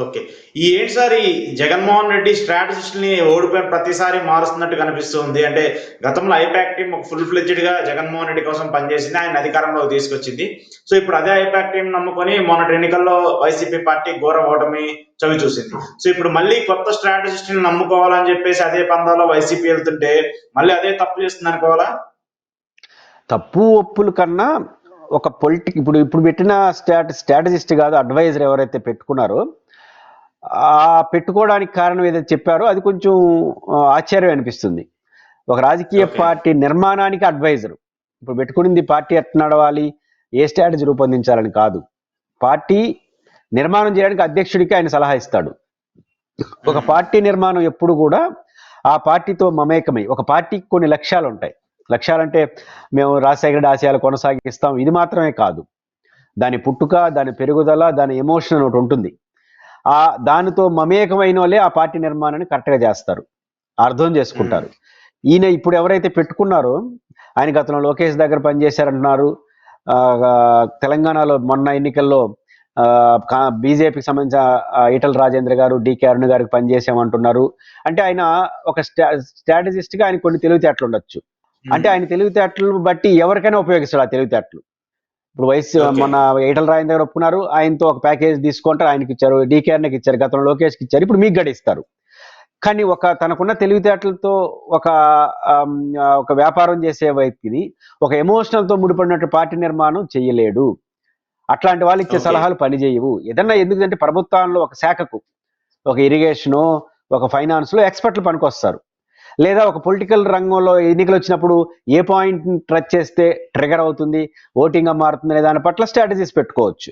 Okay. ఏంటి sir ఈ జగన్మోహన్ రెడ్డి స్ట్రాటజిస్ట్‌ని ఓడిపోయిన ప్రతిసారి మారుస్తున్నట్టు కనిపిస్తుంది. అంటే గతంలో ఐపాక్ టీమ్ ఒక ఫుల్ ఫ్లెడ్జ్డ్‌గా జగన్మోహన్ రెడ్డి కోసం పనిచేసింది. ఆయన అధికారంలోకి తీసుకొచ్చింది. సో, ఇప్పుడు అదే ఐపాక్ టీమ్ నమ్ముకొని మొన్నటి ఎన్నికల్లో వైసీపీ పార్టీ ఘోర ఓటమి చవి చూసింది. సో, ఇప్పుడు మళ్ళీ కొత్త స్ట్రాటజిస్ట్‌ని నమ్ముకోవాలని చెప్పేసి అదే పందాలో వైసీపీ వెళ్తుంటే మళ్ళీ అదే తప్పు చేస్తుంది అనుకోవాలా? తప్పు ఒప్పుల కన్నా ఒక ఇప్పుడు ఇప్పుడు పెట్టిన స్ట్రాటజిస్ట్ కాదు, అడ్వైజర్ ఎవరైతే పెట్టుకున్నారో ఆ పెట్టుకోవడానికి కారణం ఏదైతే చెప్పారో అది కొంచెం ఆశ్చర్యం అనిపిస్తుంది. ఒక రాజకీయ పార్టీ నిర్మాణానికి అడ్వైజర్ ఇప్పుడు పెట్టుకునింది పార్టీ ఎట్లా నడవాలి, ఏ స్ట్రాటజీ రూపొందించాలని కాదు, పార్టీ నిర్మాణం చేయడానికి అధ్యక్షుడికి ఆయన సలహా ఇస్తాడు. ఒక పార్టీ నిర్మాణం ఎప్పుడు కూడా ఆ పార్టీతో మమేకమై, ఒక పార్టీకి కొన్ని లక్ష్యాలు ఉంటాయి. లక్ష్యాలంటే మేము రాజశేఖర ఆశయాలు కొనసాగిస్తాం ఇది మాత్రమే కాదు, దాని పుట్టుక, దాని పెరుగుదల, దాని ఎమోషన్ ఒకటి ఉంటుంది. దానితో మమేకమైన వాళ్ళే ఆ పార్టీ నిర్మాణాన్ని కరెక్ట్గా చేస్తారు, అర్థం చేసుకుంటారు. ఈయన ఇప్పుడు ఎవరైతే పెట్టుకున్నారో ఆయన గతంలో లోకేష్ దగ్గర పనిచేశారంటున్నారు. తెలంగాణలో మొన్న ఎన్నికల్లో బీజేపీకి సంబంధించిన ఈటల రాజేంద్ర గారు, డికే అరుణ్ గారికి పనిచేసామంటున్నారు. అంటే ఆయన ఒక స్ట్రాటజిస్ట్గా ఆయన కొన్ని తెలివితేటలు ఉండొచ్చు. అంటే ఆయన తెలివితేటలు బట్టి ఎవరికైనా ఉపయోగిస్తాడు ఆ తెలివితేటలు. ఇప్పుడు మొన్న ఈటల రాజేంద్ర గారు ఒప్పుకున్నారు, ఆయనతో ఒక ప్యాకేజ్ తీసుకుంటారు, ఆయనకి ఇచ్చారు, డీకేఆర్కి ఇచ్చారు, గతంలో లోకేష్కి ఇచ్చారు, ఇప్పుడు మీకు గడిస్తారు. కానీ తనకున్న తెలివితేటలతో ఒక వ్యాపారం చేసే వ్యక్తిని ఒక ఎమోషనల్తో ముడిపడినట్టు పార్టీ నిర్మాణం చెయ్యలేడు. అట్లాంటి వాళ్ళు ఇచ్చే సలహాలు పనిచేయవు. ఏదన్నా ఎందుకంటే ప్రభుత్వంలో ఒక శాఖకు, ఒక ఇరిగేషను, ఒక ఫైనాన్స్లో ఎక్స్పర్ట్లు పనికొస్తారు. లేదా ఒక పొలిటికల్ రంగంలో ఎన్నికలు వచ్చినప్పుడు ఏ పాయింట్ టచ్ చేస్తే ట్రిగర్ అవుతుంది, ఓటింగ్గా మారుతుంది అనే దాని పట్ల స్ట్రాటజీస్ పెట్టుకోవచ్చు.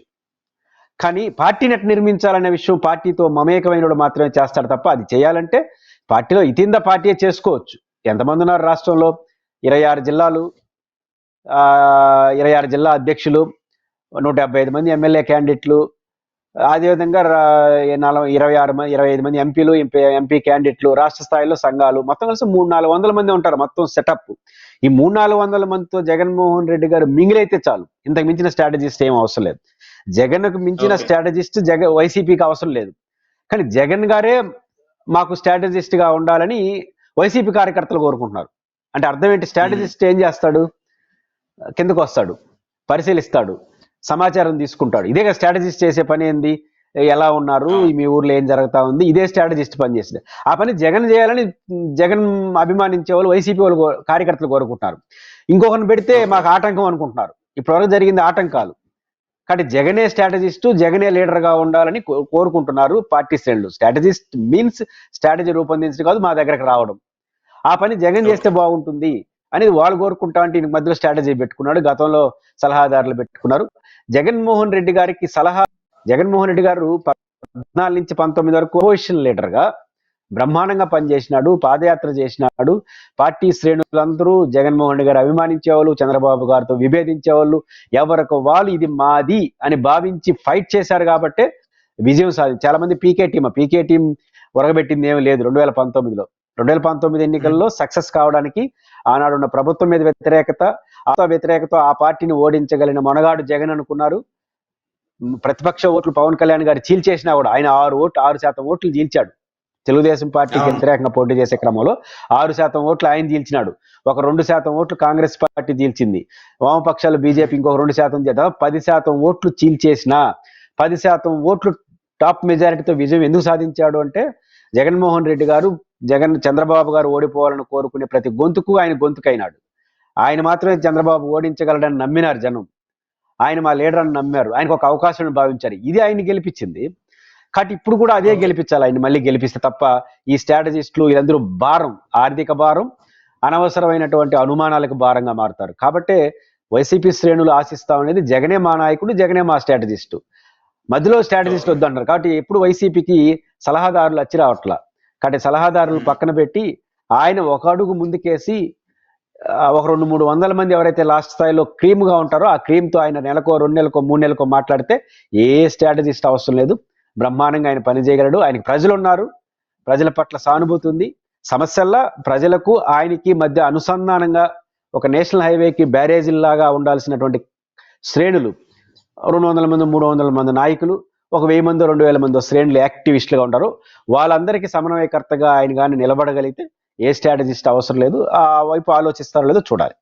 కానీ పార్టీని ఎట్లా నిర్మించాలనే విషయం పార్టీతో మమేకమైనడు మాత్రమే చేస్తాడు తప్ప, అది చేయాలంటే పార్టీలో ఇతింద పార్టీయే చేసుకోవచ్చు. ఎంతమంది ఉన్నారు రాష్ట్రంలో? 26 జిల్లాలు, 26 జిల్లా అధ్యక్షులు, 175 మంది ఎమ్మెల్యే క్యాండిడేట్లు, అదేవిధంగా 25 మంది ఎంపీలు, ఎంపీ క్యాండిడేట్లు, రాష్ట్ర స్థాయిలో సంఘాలు, మొత్తం కలిసి 300-400 మంది ఉంటారు మొత్తం సెటప్. ఈ 300-400 మందితో జగన్మోహన్ రెడ్డి గారు మింగిలైతే చాలు, ఇంతకు మించిన స్ట్రాటజిస్ట్ ఏం అవసరం లేదు. జగన్కు మించిన స్ట్రాటజిస్ట్ వైసీపీకి అవసరం లేదు. కానీ జగన్ గారే మాకు స్ట్రాటజిస్ట్ గా ఉండాలని వైసీపీ కార్యకర్తలు కోరుకుంటున్నారు. అంటే అర్థం ఏంటి? స్ట్రాటజిస్ట్ ఏం చేస్తాడు? కిందకు వస్తాడు, పరిశీలిస్తాడు, సమాచారం తీసుకుంటాడు. ఇదే స్ట్రాటజిస్ట్ చేసే పని. ఏంది? ఎలా ఉన్నారు, మీ ఊర్లో ఏం జరుగుతా ఉంది, ఇదే స్ట్రాటజిస్ట్ పని చేసింది. ఆ పని జగన్ చేయాలని జగన్ అభిమానించే వాళ్ళు, వైసీపీ వాళ్ళు, కార్యకర్తలు కోరుకుంటున్నారు. ఇంకొకరిని పెడితే మాకు ఆటంకం అనుకుంటున్నారు. ఇప్పటివరకు జరిగింది ఆటంకాలు. కాబట్టి జగనే స్ట్రాటజిస్టు, జగనే లీడర్గా ఉండాలని కోరుకుంటున్నారు పార్టీ శ్రేణులు. స్ట్రాటజిస్ట్ మీన్స్ స్ట్రాటజీ రూపొందించడం కాదు, మా దగ్గరకు రావడం. ఆ పని జగన్ చేస్తే బాగుంటుంది అనేది వాళ్ళు కోరుకుంటా అంటే ఈయన మధ్యలో స్ట్రాటజీ పెట్టుకున్నాడు. గతంలో సలహాదారులు పెట్టుకున్నారు. జగన్మోహన్ రెడ్డి గారు 14 నుంచి 19 వరకు అపోజిషన్ లీడర్గా బ్రహ్మాండంగా పనిచేసినాడు, పాదయాత్ర చేసినాడు. పార్టీ శ్రేణులందరూ జగన్మోహన్ రెడ్డి గారు అభిమానించేవాళ్ళు, చంద్రబాబు గారితో విభేదించేవాళ్ళు, ఎవరికి వాళ్ళు ఇది మాది అని భావించి ఫైట్ చేశారు కాబట్టే విజయం చాలా మంది పీకే టీం ఉరగబెట్టింది ఏమీ లేదు. 2019 ఎన్నికల్లో సక్సెస్ కావడానికి ఆనాడున్న ప్రభుత్వం మీద వ్యతిరేకత ఆ పార్టీని ఓడించగలిగిన మొనగాడు జగన్ అనుకున్నారు. ప్రతిపక్ష ఓట్లు పవన్ కళ్యాణ్ గారు చీల్చేసినా కూడా ఆయన 6% ఓట్లు చీల్చాడు. తెలుగుదేశం పార్టీకి వ్యతిరేకంగా పోటీ చేసే క్రమంలో 6% ఓట్లు ఆయన చీల్చినాడు. ఒక 2% ఓట్లు కాంగ్రెస్ పార్టీ చీల్చింది. వామపక్షాలు బీజేపీ ఇంకొక 2% 10% ఓట్లు చీల్చేసిన 10% ఓట్లు టాప్ మెజారిటీతో విజయం ఎందుకు సాధించాడు అంటే జగన్మోహన్ రెడ్డి గారు, చంద్రబాబు గారు ఓడిపోవాలని కోరుకునే ప్రతి గొంతుకు ఆయన గొంతుకైనాడు. ఆయన మాత్రమే చంద్రబాబు ఓడించగలడని నమ్మినారు జనం. ఆయన మా లీడర్ అని నమ్మారు. ఆయనకు ఒక అవకాశం భావించారు. ఇది ఆయన గెలిపించింది. కాబట్టి ఇప్పుడు కూడా అదే గెలిపించాలి, ఆయన మళ్ళీ గెలిపిస్తే తప్ప ఈ స్ట్రాటజిస్టులు వీళ్ళందరూ భారం, ఆర్థిక భారం, అనవసరమైనటువంటి అనుమానాలకు భారంగా మారుతారు. కాబట్టే వైసీపీ శ్రేణులు ఆశిస్తాం అనేది జగనే మా నాయకుడు, జగనే మా స్ట్రాటజిస్టు, మధ్యలో స్ట్రాటజిస్ట్ వద్దంటారు. కాబట్టి ఎప్పుడు వైసీపీకి సలహాదారులు వచ్చి రావట్లా. కాబట్టి సలహాదారులు పక్కన పెట్టి ఆయన ఒక అడుగు ముందుకేసి ఒక 200-300 మంది ఎవరైతే లాస్ట్ స్థాయిలో క్రీమ్గా ఉంటారో ఆ క్రీమ్తో ఆయన నెలకో 2 నెలలకో 3 నెలలకో మాట్లాడితే ఏ స్ట్రాటజిస్ట్ అవసరం లేదు. బ్రహ్మాండంగా ఆయన పని చేయగలడు. ఆయనకి ప్రజలు ఉన్నారు, ప్రజల పట్ల సానుభూతి ఉంది. సమస్యల్లా ప్రజలకు ఆయనకి మధ్య అనుసంధానంగా ఒక నేషనల్ హైవేకి బ్యారేజీల్లాగా ఉండాల్సినటువంటి శ్రేణులు 200 మంది 300 మంది నాయకులు, ఒక 1000 మందో 2000 మందో శ్రేణులు యాక్టివిస్టులుగా ఉంటారు. వాళ్ళందరికీ సమన్వయకర్తగా ఆయన కానీ నిలబడగలిగితే ఏ స్ట్రాటజిస్ట్ అవసరం లేదు. ఆ వైపు ఆలోచిస్తారో లేదో చూడాలి.